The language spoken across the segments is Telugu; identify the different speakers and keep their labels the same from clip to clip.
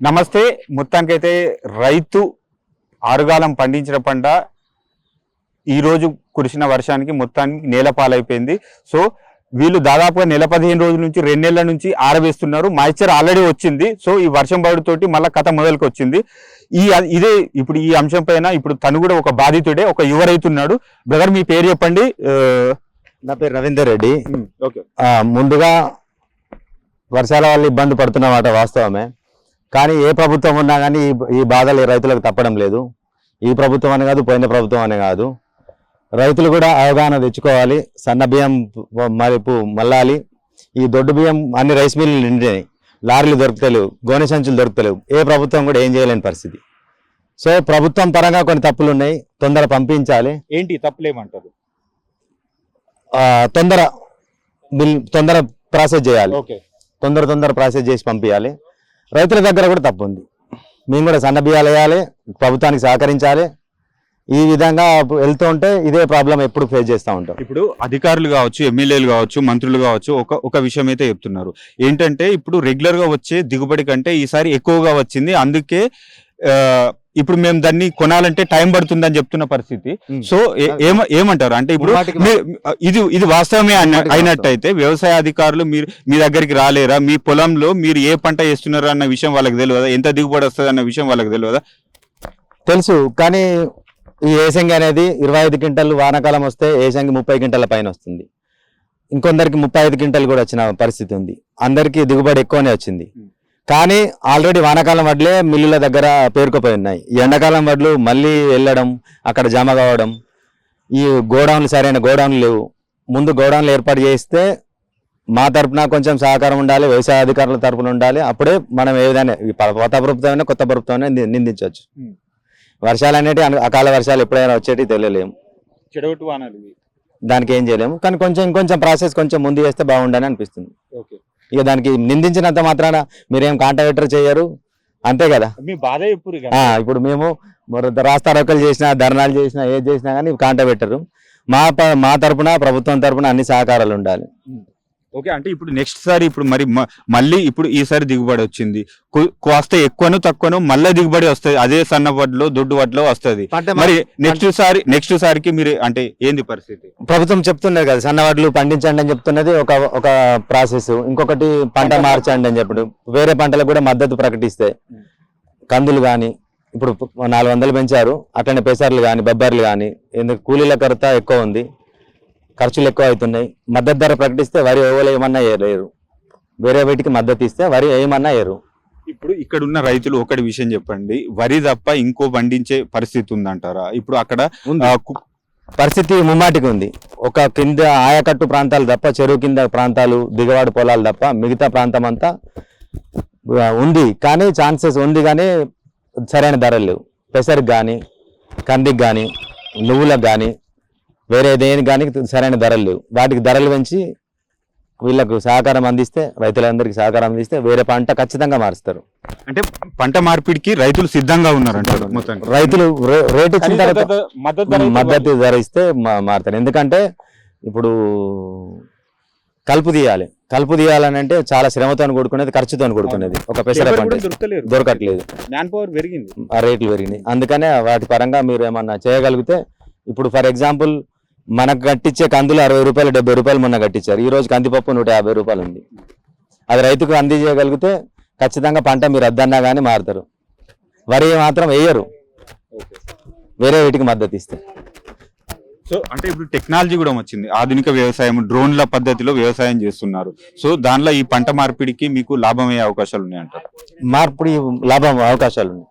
Speaker 1: నమస్తే. మొత్తానికైతే రైతు ఆరుగాలం పండించిన పంట ఈరోజు కురిసిన వర్షానికి మొత్తానికి నేలపాలైపోయింది. సో వీళ్ళు దాదాపుగా నెల 15 రోజుల నుంచి 2 నెలల నుంచి ఆరవేస్తున్నారు. మాయిశ్చర్ ఆల్రెడీ వచ్చింది. సో ఈ వర్షం పడుతోటి మళ్ళీ కథ మొదలుకు వచ్చింది. ఇదే ఇప్పుడు ఈ అంశం పైన ఇప్పుడు తను కూడా ఒక బాధితుడే, ఒక యువ రైతున్నాడు. బ్రదర్ మీ పేరు చెప్పండి.
Speaker 2: నా పేరు రవీందర్ రెడ్డి.
Speaker 1: ఓకే.
Speaker 2: ముందుగా వర్షాల వల్ల ఇబ్బంది పడుతున్నమాట వాస్తవమే. కానీ ఏ ప్రభుత్వం ఉన్నా కానీ ఈ బాధలు రైతులకు తప్పడం లేదు. ఈ ప్రభుత్వం అని కాదు, పోయిన ప్రభుత్వం అనే కాదు. రైతులు కూడా అవగాహన తెచ్చుకోవాలి. సన్న బియ్యం మరిపు మల్లాలి. ఈ దొడ్డు బియ్యం అన్ని రైస్ మిల్లులు నిండినాయి, లారీలు దొరుకుతలేవు, గోనె సంచులు దొరుకుతలేవు. ఏ ప్రభుత్వం కూడా ఏం చేయలేని పరిస్థితి. సో ప్రభుత్వం పరంగా కొన్ని తప్పులు ఉన్నాయి, తొందర పంపించాలి.
Speaker 1: ఏంటి తప్పులేమంటారు?
Speaker 2: తొందర ప్రాసెస్ చేయాలి.
Speaker 1: ఓకే.
Speaker 2: తొందర ప్రాసెస్ చేసి పంపించాలి. రైతుల దగ్గర కూడా తప్పు ఉంది. మేము కూడా సన్న బియ్యాలు వేయాలి, ప్రభుత్వానికి సహకరించాలి. ఈ విధంగా వెళ్తూ ఉంటే ఇదే ప్రాబ్లం ఎప్పుడు ఫేస్ చేస్తూ ఉంటాం.
Speaker 1: ఇప్పుడు అధికారులు కావచ్చు, ఎమ్మెల్యేలు కావచ్చు, మంత్రులు కావచ్చు ఒక విషయం అయితే చెప్తున్నారు. ఏంటంటే ఇప్పుడు రెగ్యులర్ గా వచ్చే దిగుబడి కంటే ఈసారి ఎక్కువగా వచ్చింది, అందుకే ఇప్పుడు మేము దాన్ని కొనాలంటే టైం పడుతుందని చెప్తున్న పరిస్థితి. సో ఏమంటారు అంటే ఇప్పుడు ఇది వాస్తవమే అయినట్టయితే వ్యవసాయ అధికారులు మీ దగ్గరికి రాలేరా? మీ పొలంలో మీరు ఏ పంట వేస్తున్నారు అన్న విషయం వాళ్ళకి తెలియదా? ఎంత దిగుబడి వస్తుంది అన్న విషయం వాళ్ళకి తెలియదా?
Speaker 2: తెలుసు. కానీ ఈ ఏసంగి అనేది 25 క్వింటల్ వానాకాలం వస్తే ఏసంగి 30 క్వింటల పైన వస్తుంది. ఇంకొందరికి 35 క్వింటల్ కూడా వచ్చిన పరిస్థితి ఉంది. అందరికీ దిగుబడి ఎక్కువనే వచ్చింది. కానీ ఆల్రెడీ వానాకాలం వడ్లే మిల్లుల దగ్గర పేరుకుపోయి ఉన్నాయి. ఎండాకాలం వడ్లు మళ్ళీ వెళ్ళడం, అక్కడ జమ కావడం. ఈ గోడౌన్లు సరైన గోడౌన్లు లేవు. ముందు గోడౌన్లు ఏర్పాటు చేస్తే మా తరపున కొంచెం సహకారం ఉండాలి, వ్యవసాయ అధికారుల తరపున ఉండాలి. అప్పుడే మనం ఏ విధంగా కొత్త ప్రభుత్వమైనా కొత్త ప్రభుత్వమైనా నిందించవచ్చు. వర్షాలు అనేవి అకాల వర్షాలు ఎప్పుడైనా వచ్చేటి తెలియలేము, దానికి ఏం చేయలేము. కానీ ఇంకొంచెం ప్రాసెస్ కొంచెం ముందు చేస్తే బాగుండని అనిపిస్తుంది. ఇక దానికి నిందించినంత మాత్రాన మీరేం కాంట్రాక్టర్ చేయరు, అంతే కదా. ఇప్పుడు మేము రాస్తారోకలు చేసినా, ధర్నాలు చేసినా, ఏది చేసినా కానీ కాంట్రాక్టర్ మా తరపున ప్రభుత్వం తరపున అన్ని సహకారాలు ఉండాలి.
Speaker 1: ఓకే. అంటే ఇప్పుడు నెక్స్ట్ సారి ఇప్పుడు మళ్ళీ ఇప్పుడు ఈసారి దిగుబడి వచ్చింది, కాస్త ఎక్కువను తక్కువను మళ్ళీ దిగుబడి వస్తుంది. అదే సన్న వడ్లో దొడ్డు వడ్లో వస్తుంది. మరి నెక్స్ట్ సారికి మీరు అంటే ఏంది పరిస్థితి?
Speaker 2: ప్రభుత్వం చెప్తున్నది కదా, సన్న వడ్లు పండించండి అని చెప్తున్నది ఒక ప్రాసెస్. ఇంకొకటి పంట మార్చండి అని చెప్పడు. వేరే పంటలకు కూడా మద్దతు ప్రకటిస్తే కందులు కానీ ఇప్పుడు 400 పెంచారు. అట్లనే పెసర్లు కానీ బొబ్బర్లు కానీ, ఎందుకు కూలీల కొరత ఎక్కువ ఉంది, ఖర్చులు ఎక్కువ అవుతున్నాయి. మద్దతు ధర ప్రకటిస్తే వరి ఏమన్నా వేయలేరు, వేరే వీటికి మద్దతు ఇస్తే వరి ఏమన్నా వేయరు.
Speaker 1: ఇప్పుడు ఇక్కడ ఉన్న రైతులు ఒకటి విషయం చెప్పండి, వరి తప్ప ఇంకో పండించే పరిస్థితి ఉందంటారా? ఇప్పుడు అక్కడ
Speaker 2: పరిస్థితి ముమ్మాటికి ఉంది. ఒక కింద ఆయకట్టు ప్రాంతాలు తప్ప, చెరువు కింద ప్రాంతాలు, దిగవాడు పొలాలు తప్ప మిగతా ప్రాంతం అంతా ఉంది. కానీ ఛాన్సెస్ ఉంది, కానీ సరైన ధరలు లేవు. పెసరికి కానీ, కందికి కానీ, నువ్వులకు కానీ, వేరే దేనికి కానీ సరైన ధరలు లేవు. వాటికి ధరలు పెంచి వీళ్ళకు సహకారం అందిస్తే, రైతులందరికీ సహకారం అందిస్తే వేరే పంట ఖచ్చితంగా మారుస్తారు.
Speaker 1: అంటే పంట మార్పిడికి రైతులు సిద్ధంగా ఉన్నారు అంటారు.
Speaker 2: రైతులు రేటు ఇచ్చిన తర్వాత మద్దతు ధర ఇస్తే మారుతారు. ఎందుకంటే ఇప్పుడు కలుపు తీయాలని అంటే చాలా శ్రమతో కూడుకునేది, ఖర్చుతో కూడుకునేది. ఒక పెసర పంట దొరకట్లేదు, ఆ రేట్లు పెరిగినాయి. అందుకనే వాటి పరంగా మీరు ఏమన్నా చేయగలిగితే, ఇప్పుడు ఫర్ ఎగ్జాంపుల్ మనకు కట్టించే కందులు 60 రూపాయలు 70 రూపాయలు మొన్న కట్టించారు. ఈ రోజు కందిపప్పు 150 రూపాయలు ఉంది. అది రైతుకు అందజేయగలిగితే ఖచ్చితంగా పంట మీరు అద్దన్నా కానీ మారుతారు. వరి మాత్రం వేయరు, వేరే వీటికి మద్దతు ఇస్తే.
Speaker 1: సో అంటే ఇప్పుడు టెక్నాలజీ కూడా వచ్చింది, ఆధునిక వ్యవసాయం, డ్రోన్ల పద్ధతిలో వ్యవసాయం చేస్తున్నారు. సో దానిలో ఈ పంట మార్పిడికి మీకు లాభం అయ్యే అవకాశాలు ఉన్నాయంటారు?
Speaker 2: మార్పిడి లాభం అవకాశాలు ఉన్నాయి,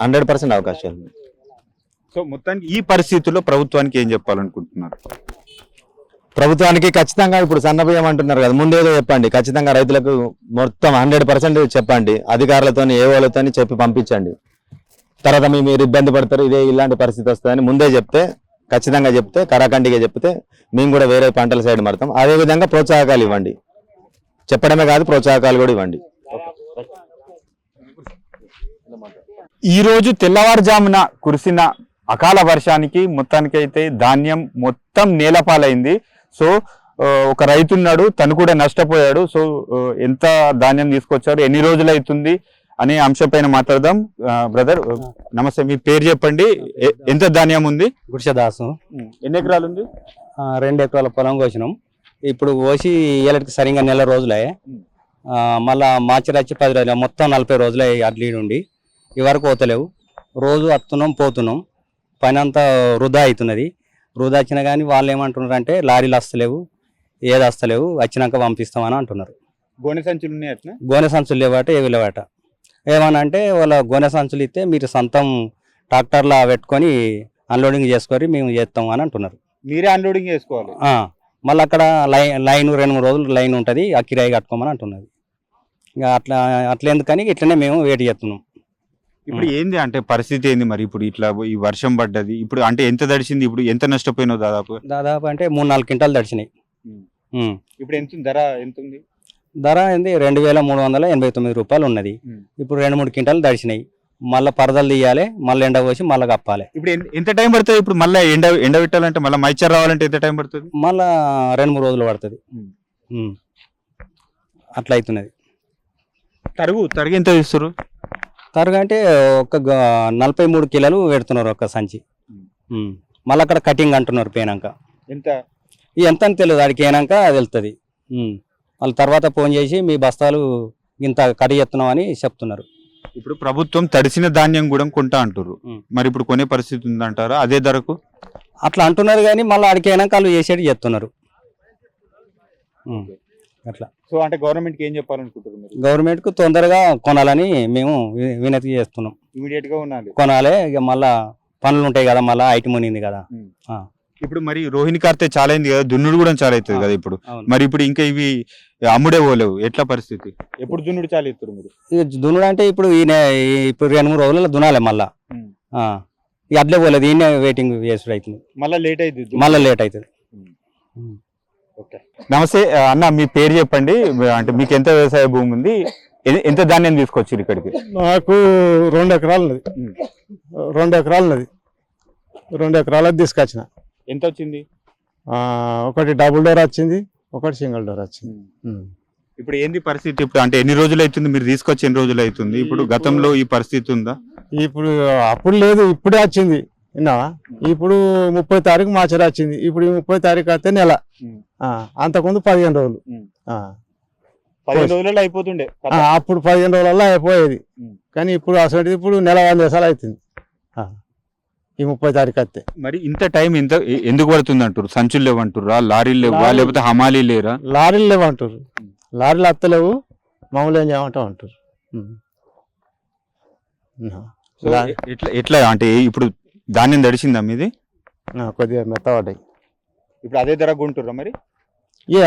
Speaker 2: 100% అవకాశాలు ఉన్నాయి.
Speaker 1: సో మొత్తానికి ఈ పరిస్థితుల్లో ప్రభుత్వానికి ఏం చెప్పాలనుకుంటున్నారు?
Speaker 2: ప్రభుత్వానికి ఖచ్చితంగా ఇప్పుడు సన్న బియ్యం అంటున్నారు కదా, ముందేదో చెప్పండి. ఖచ్చితంగా రైతులకు మొత్తం 100% చెప్పండి. అధికారులతో ఏవోలతో చెప్పి పంపించండి. తర్వాత మీరు ఇబ్బంది పడతారు, ఇలాంటి పరిస్థితి వస్తుందని ముందే చెప్తే, ఖచ్చితంగా చెప్తే, కరాఖండిగా చెప్తే మేము కూడా వేరే పంటల సైడ్ మారుతాం. అదేవిధంగా ప్రోత్సాహకాలు ఇవ్వండి, చెప్పడమే కాదు ప్రోత్సాహకాలు కూడా ఇవ్వండి.
Speaker 1: ఈరోజు తెల్లవారుజామున కురిసిన అకాల వర్షానికి మొత్తానికైతే ధాన్యం మొత్తం నేలపాలైంది. సో ఒక రైతున్నాడు, తను కూడా నష్టపోయాడు. సో ఎంత ధాన్యం తీసుకొచ్చాడు, ఎన్ని రోజులు అవుతుంది, అనే అంశం పైన మాట్లాడదాం. బ్రదర్ నమస్తే, మీ పేరు చెప్పండి, ఎంత ధాన్యం ఉంది?
Speaker 3: గుడిసెదాసు.
Speaker 1: ఎన్ని ఎకరాలు ఉంది?
Speaker 3: 2 ఎకరాల పొలం కోసినాం. ఇప్పుడు కోసి ఏళ్ళకి సరిగ్గా నెల రోజులే. మళ్ళా మార్చి వచ్చి 10 రోజులు, మొత్తం 40 రోజులే అడ్లీడ్ ఉండి ఈ వరకు పోతలేవు. రోజు వస్తున్నాం పోతున్నాం, పని అంతా వృధా అవుతున్నది. వృధా వచ్చినా కానీ వాళ్ళు ఏమంటున్నారు అంటే లారీలు వస్తలేవు, ఏది వస్తలేవు, వచ్చినాక పంపిస్తామని అంటున్నారు.
Speaker 1: గోనె సంచులు ఉన్నాయి అట్లా?
Speaker 3: గోనె సంచులు లేవాట, ఏవి లేవాట. ఏమన్నా అంటే వాళ్ళ గోనె సంచులు ఇస్తే మీరు సొంతం ట్రాక్టర్లా పెట్టుకొని అన్లోడింగ్ చేసుకొని మేము చేస్తాం అని అంటున్నారు.
Speaker 1: మీరే అన్లోడింగ్ చేసుకోవాలి?
Speaker 3: మళ్ళీ అక్కడ లైన్ 2-3 రోజులు లైన్ ఉంటుంది, ఆ కిరాయి కట్టుకోమని అంటున్నది. ఇంకా అట్లా ఎందుకని ఇట్లనే మేము వెయిట్ చేస్తున్నాం.
Speaker 1: ఇప్పుడు ఏంది అంటే పరిస్థితి ఏంది మరి? ఇప్పుడు ఇట్లా ఈ వర్షం పడ్డది, ఇప్పుడు అంటే ఎంత తడిసింది, ఇప్పుడు ఎంత నష్టపోయినావు?
Speaker 3: దాదాపు అంటే 3-4 క్వింటాలు తడిచినాయి.
Speaker 1: ఇప్పుడు ఎంత ధర ఎంత ఉంది?
Speaker 3: ధర ఏంది 2,389 రూపాయలు ఉన్నది. ఇప్పుడు 2-3 క్వింటాలు తడిచినాయి. మళ్ళీ పరదలు తీయాలి, మళ్ళీ ఎండ పోసి మళ్ళీ కప్పాలి.
Speaker 1: ఇప్పుడు ఎంత టైం పడుతుంది? ఇప్పుడు మళ్ళీ ఎండ పెట్టాలంటే, మళ్ళీ మైచర్ రావాలంటే ఎంత టైం పడుతుంది?
Speaker 3: మళ్ళా 2-3 రోజులు పడుతుంది. అట్లా అవుతున్నది.
Speaker 1: తరుగు ఎంత తీస్తారు?
Speaker 3: తరుగు అంటే ఒక 43 కిలోలు పెడుతున్నారు ఒక సంచి. మళ్ళీ అక్కడ కటింగ్ అంటున్నారు పోయినాక.
Speaker 1: ఎంత
Speaker 3: అని తెలియదు, ఆడికి అయినాక తెలుస్తుంది. వాళ్ళ తర్వాత ఫోన్ చేసి మీ బస్తాలు ఇంత కడి చేస్తున్నాం అని చెప్తున్నారు.
Speaker 1: ఇప్పుడు ప్రభుత్వం తడిసిన ధాన్యం కూడా కొంటా అంటారు, మరి ఇప్పుడు కొనే పరిస్థితి ఉందంటారా అదే ధరకు?
Speaker 3: అట్లా అంటున్నారు కానీ మళ్ళీ ఆడికి అయినాక వాళ్ళు చేసేది చెప్తున్నారు. అట్లా.
Speaker 1: సో అంటే గవర్నమెంట్కి ఏం చెప్పాలనుకుంటున్నారు?
Speaker 3: గవర్నమెంట్కు తొందరగా కొనాలని మేము వినతి చేస్తున్నాం.
Speaker 1: ఇమీడియట్ గా
Speaker 3: కొనాలి. ఇక మళ్ళా పనులు ఉంటాయి కదా, మళ్ళీ ఐటీ మునింది కదా.
Speaker 1: ఇప్పుడు మరి రోహిణి కార్తె చాలా అయింది కదా, దున్నుడు కూడా చాలా అవుతుంది కదా ఇప్పుడు. మరి ఇప్పుడు ఇంకా ఇవి అమ్ముడే పోలేవు, ఎట్లా పరిస్థితి? ఎప్పుడు దున్నుడు చాలా ఎత్తురు మీరు?
Speaker 3: దున్నుడు అంటే ఇప్పుడు ఇప్పుడు 2-3 రోజుల్లో దున్నాలి. మళ్ళా అట్లే పోలేదు, ఈయన వెయిటింగ్ చేసుడు అవుతుంది.
Speaker 1: మళ్ళీ లేట్ అవుతుంది. నమస్తే అన్న, మీ పేరు చెప్పండి, అంటే మీకు ఎంత వ్యవసాయ భూమి ఉంది, ఎంత ధాన్యం తీసుకొచ్చారు ఇక్కడికి?
Speaker 4: నాకు 2 ఎకరాలు ఉన్నది. 2 ఎకరాలు ఉన్నది. 2 ఎకరాలకు తీసుకొచ్చిన.
Speaker 1: ఎంత వచ్చింది?
Speaker 4: ఒకటి డబుల్ డోర్ వచ్చింది, ఒకటి సింగిల్ డోర్ వచ్చింది.
Speaker 1: ఇప్పుడు ఏంది పరిస్థితి? ఇప్పుడు అంటే ఎన్ని రోజులు అవుతుంది మీరు తీసుకొచ్చి? ఎన్ని రోజులు అవుతుంది? ఇప్పుడు గతంలో ఈ పరిస్థితి ఉందా?
Speaker 4: ఇప్పుడు అప్పుడు లేదు, ఇప్పుడే వచ్చింది. విన్నావా? ఇప్పుడు 30 తారీఖు మార్చి వచ్చింది. ఇప్పుడు 30 తారీఖు వస్తే నెల. అంతకుముందు 15 రోజులు.
Speaker 1: 15 రోజులలో అయిపోతుండే.
Speaker 4: అప్పుడు 15 రోజులలో అయిపోయేది. కానీ ఇప్పుడు అసలు ఇప్పుడు నెల 100 దేశాలు అవుతుంది ఈ 30 తారీఖు వస్తే.
Speaker 1: మరి ఇంత టైం ఎందుకు పడుతుంది అంటారు? సంచులు లేవంటారా, లారీలు లేవా, లేకపోతే హమాలీ లేరా?
Speaker 4: లారీలు లేవంటారు, లారీలు వస్తలేవు, మామూలు ఏం చేయమంటావు అంటారు.
Speaker 1: ఎట్లా అంటే ఇప్పుడు ధాన్యం తడిసిందా మీది?
Speaker 4: కొద్దిగా మెత్తపడ్డాయి.
Speaker 1: ఇప్పుడు అదే ధర కొంటుర్రా మరి?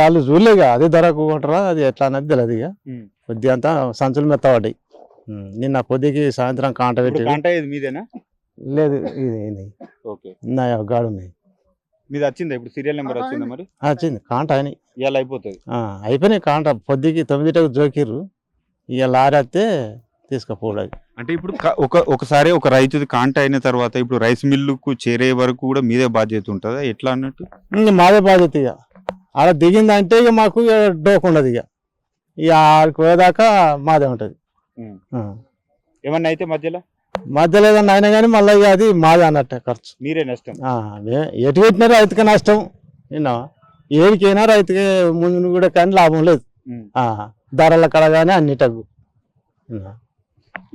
Speaker 4: వాళ్ళు చూడలేక అదే ధరకు కొంటారా, అది ఎట్లా అన్నది తెలియదు. ఇక కొద్దిగా అంతా సంచులు మెత్తపడ్డాయి. నిన్న పొద్దుకి సాయంత్రం కాంట పెట్టి.
Speaker 1: మీదేనా?
Speaker 4: లేదు, ఇది ఉన్నాయా గాడు ఉన్నాయి.
Speaker 1: మీది వచ్చిందా? ఇప్పుడు సీరియల్ నెంబర్ వచ్చిందా మరి?
Speaker 4: వచ్చింది. కాంట అయినాయి,
Speaker 1: ఇవాళ అయిపోతుంది.
Speaker 4: అయిపోయినాయి కాంట. పొద్దుకి 9 జోకిర్రు, ఇక లారీ వస్తే తీసుకుపోవడం.
Speaker 1: అంటే ఇప్పుడు ఒకసారి ఒక రైతుది కాంట అయిన తర్వాత ఇప్పుడు రైస్ మిల్లుకు చేరే వరకు కూడా మీదే బాధ్యత ఉంటుందా, ఎట్లా అన్నట్టు?
Speaker 4: మాదే బాధ్యత. ఇక ఆడ దిగిందంటే ఇక మాకు డోకు ఉండదు. ఇక ఆడికి పోయేదాకా మాదే ఉంటది.
Speaker 1: ఏమన్నా అయితే
Speaker 4: మధ్యలో ఏదన్నా అయినా కానీ మళ్ళీ అది మాదే అన్నట్టే ఖర్చు.
Speaker 1: మీరే నష్టం.
Speaker 4: ఎటు పెట్టినా రైతుకే నష్టం. విన్నావా? ఏడికైనా రైతుకే ముందు కూడా కానీ లాభం లేదు. ధరల కడ కానీ అన్నిటకు.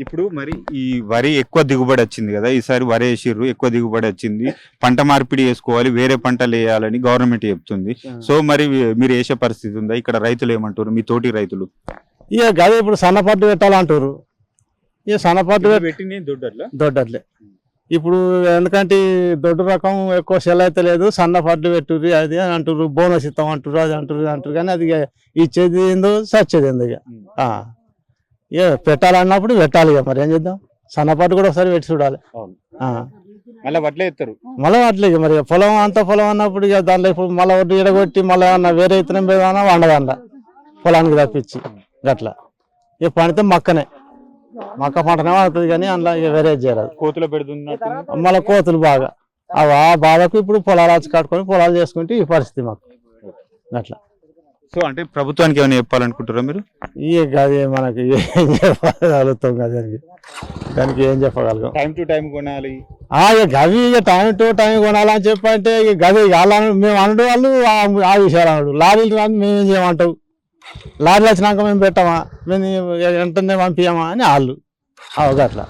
Speaker 1: ఇప్పుడు మరి ఈ వరి ఎక్కువ దిగుబడి వచ్చింది కదా, ఈసారి వరి వేసిర్రు, ఎక్కువ దిగుబడి వచ్చింది, పంట మార్పిడి చేసుకోవాలి, వేరే పంటలు వేయాలని గవర్నమెంట్ చెప్తుంది. సో మరి మీరు వేసే పరిస్థితి ఉందా? ఇక్కడ రైతులు ఏమంటారు, మీ తోటి రైతులు?
Speaker 4: ఇక గదే ఇప్పుడు సన్నపట్టు పెట్టాలంటారు. ఇక సన్నపట్టు
Speaker 1: పెట్టింది
Speaker 4: దొడ్డట్లే. ఇప్పుడు ఎందుకంటే దొడ్డు రకం ఎక్కువ సెల్ అయితే లేదు, సన్నపట్టు పెట్టుర్రి అది అని అంటారు, బోనస్ ఇస్తాం అంటారు, అది అంటారు కానీ అది ఇచ్చేది ఏందో చచ్చేది ఏందో. ఇక పెట్టాలన్నప్పుడు పెట్టాలి. ఇక మరి ఏం చేద్దాం, సన్నపాటు కూడా ఒకసారి పెట్టి చూడాలి.
Speaker 1: మళ్ళీ వడ్లే ఎత్తారు,
Speaker 4: మళ్ళీ వడ్లే. ఇక మరి పొలం అంతా పొలం అన్నప్పుడు ఇక దాంట్లో ఇప్పుడు మళ్ళీ వడ్డీ ఎడగొట్టి మళ్ళీ ఏమన్నా వేరే ఇతరం ఏదన్నా వండదన్న పొలానికి తప్పించి గట్లా. ఇక పండితే మక్కనే, మక్క పంటనే పడుతుంది కానీ అందులో ఇక వేరే చేయరాదు.
Speaker 1: కోతులు పెడుతున్నట్టు
Speaker 4: మళ్ళీ కోతులు బాగా ఆ బాధకు ఇప్పుడు పొలాలు వచ్చి కట్టుకొని పొలాలు చేసుకుంటే ఈ పరిస్థితి మాకు అట్లా.
Speaker 1: సో అంటే ప్రభుత్వానికి ఏమైనా చెప్పాలనుకుంటారా మీరు?
Speaker 4: ఇక అది మనకి ఏం చెప్పగలుగుతాం కదా దానికి ఏం చెప్పగలుగుతాం.
Speaker 1: టైం టు టైం కొనాలి.
Speaker 4: ఇక గది ఇక టైం టు టైం కొనాలని చెప్పంటే ఇక గది వాళ్ళని మేము అనడు వాళ్ళు ఆ విషయాలు అనడు. లారీలు రాని మేము ఏం చేయమంటావు, లారీలు వచ్చినాక మేము పెట్టామా, మేము వెంటనే పంపించామా అని వాళ్ళు అట్లా.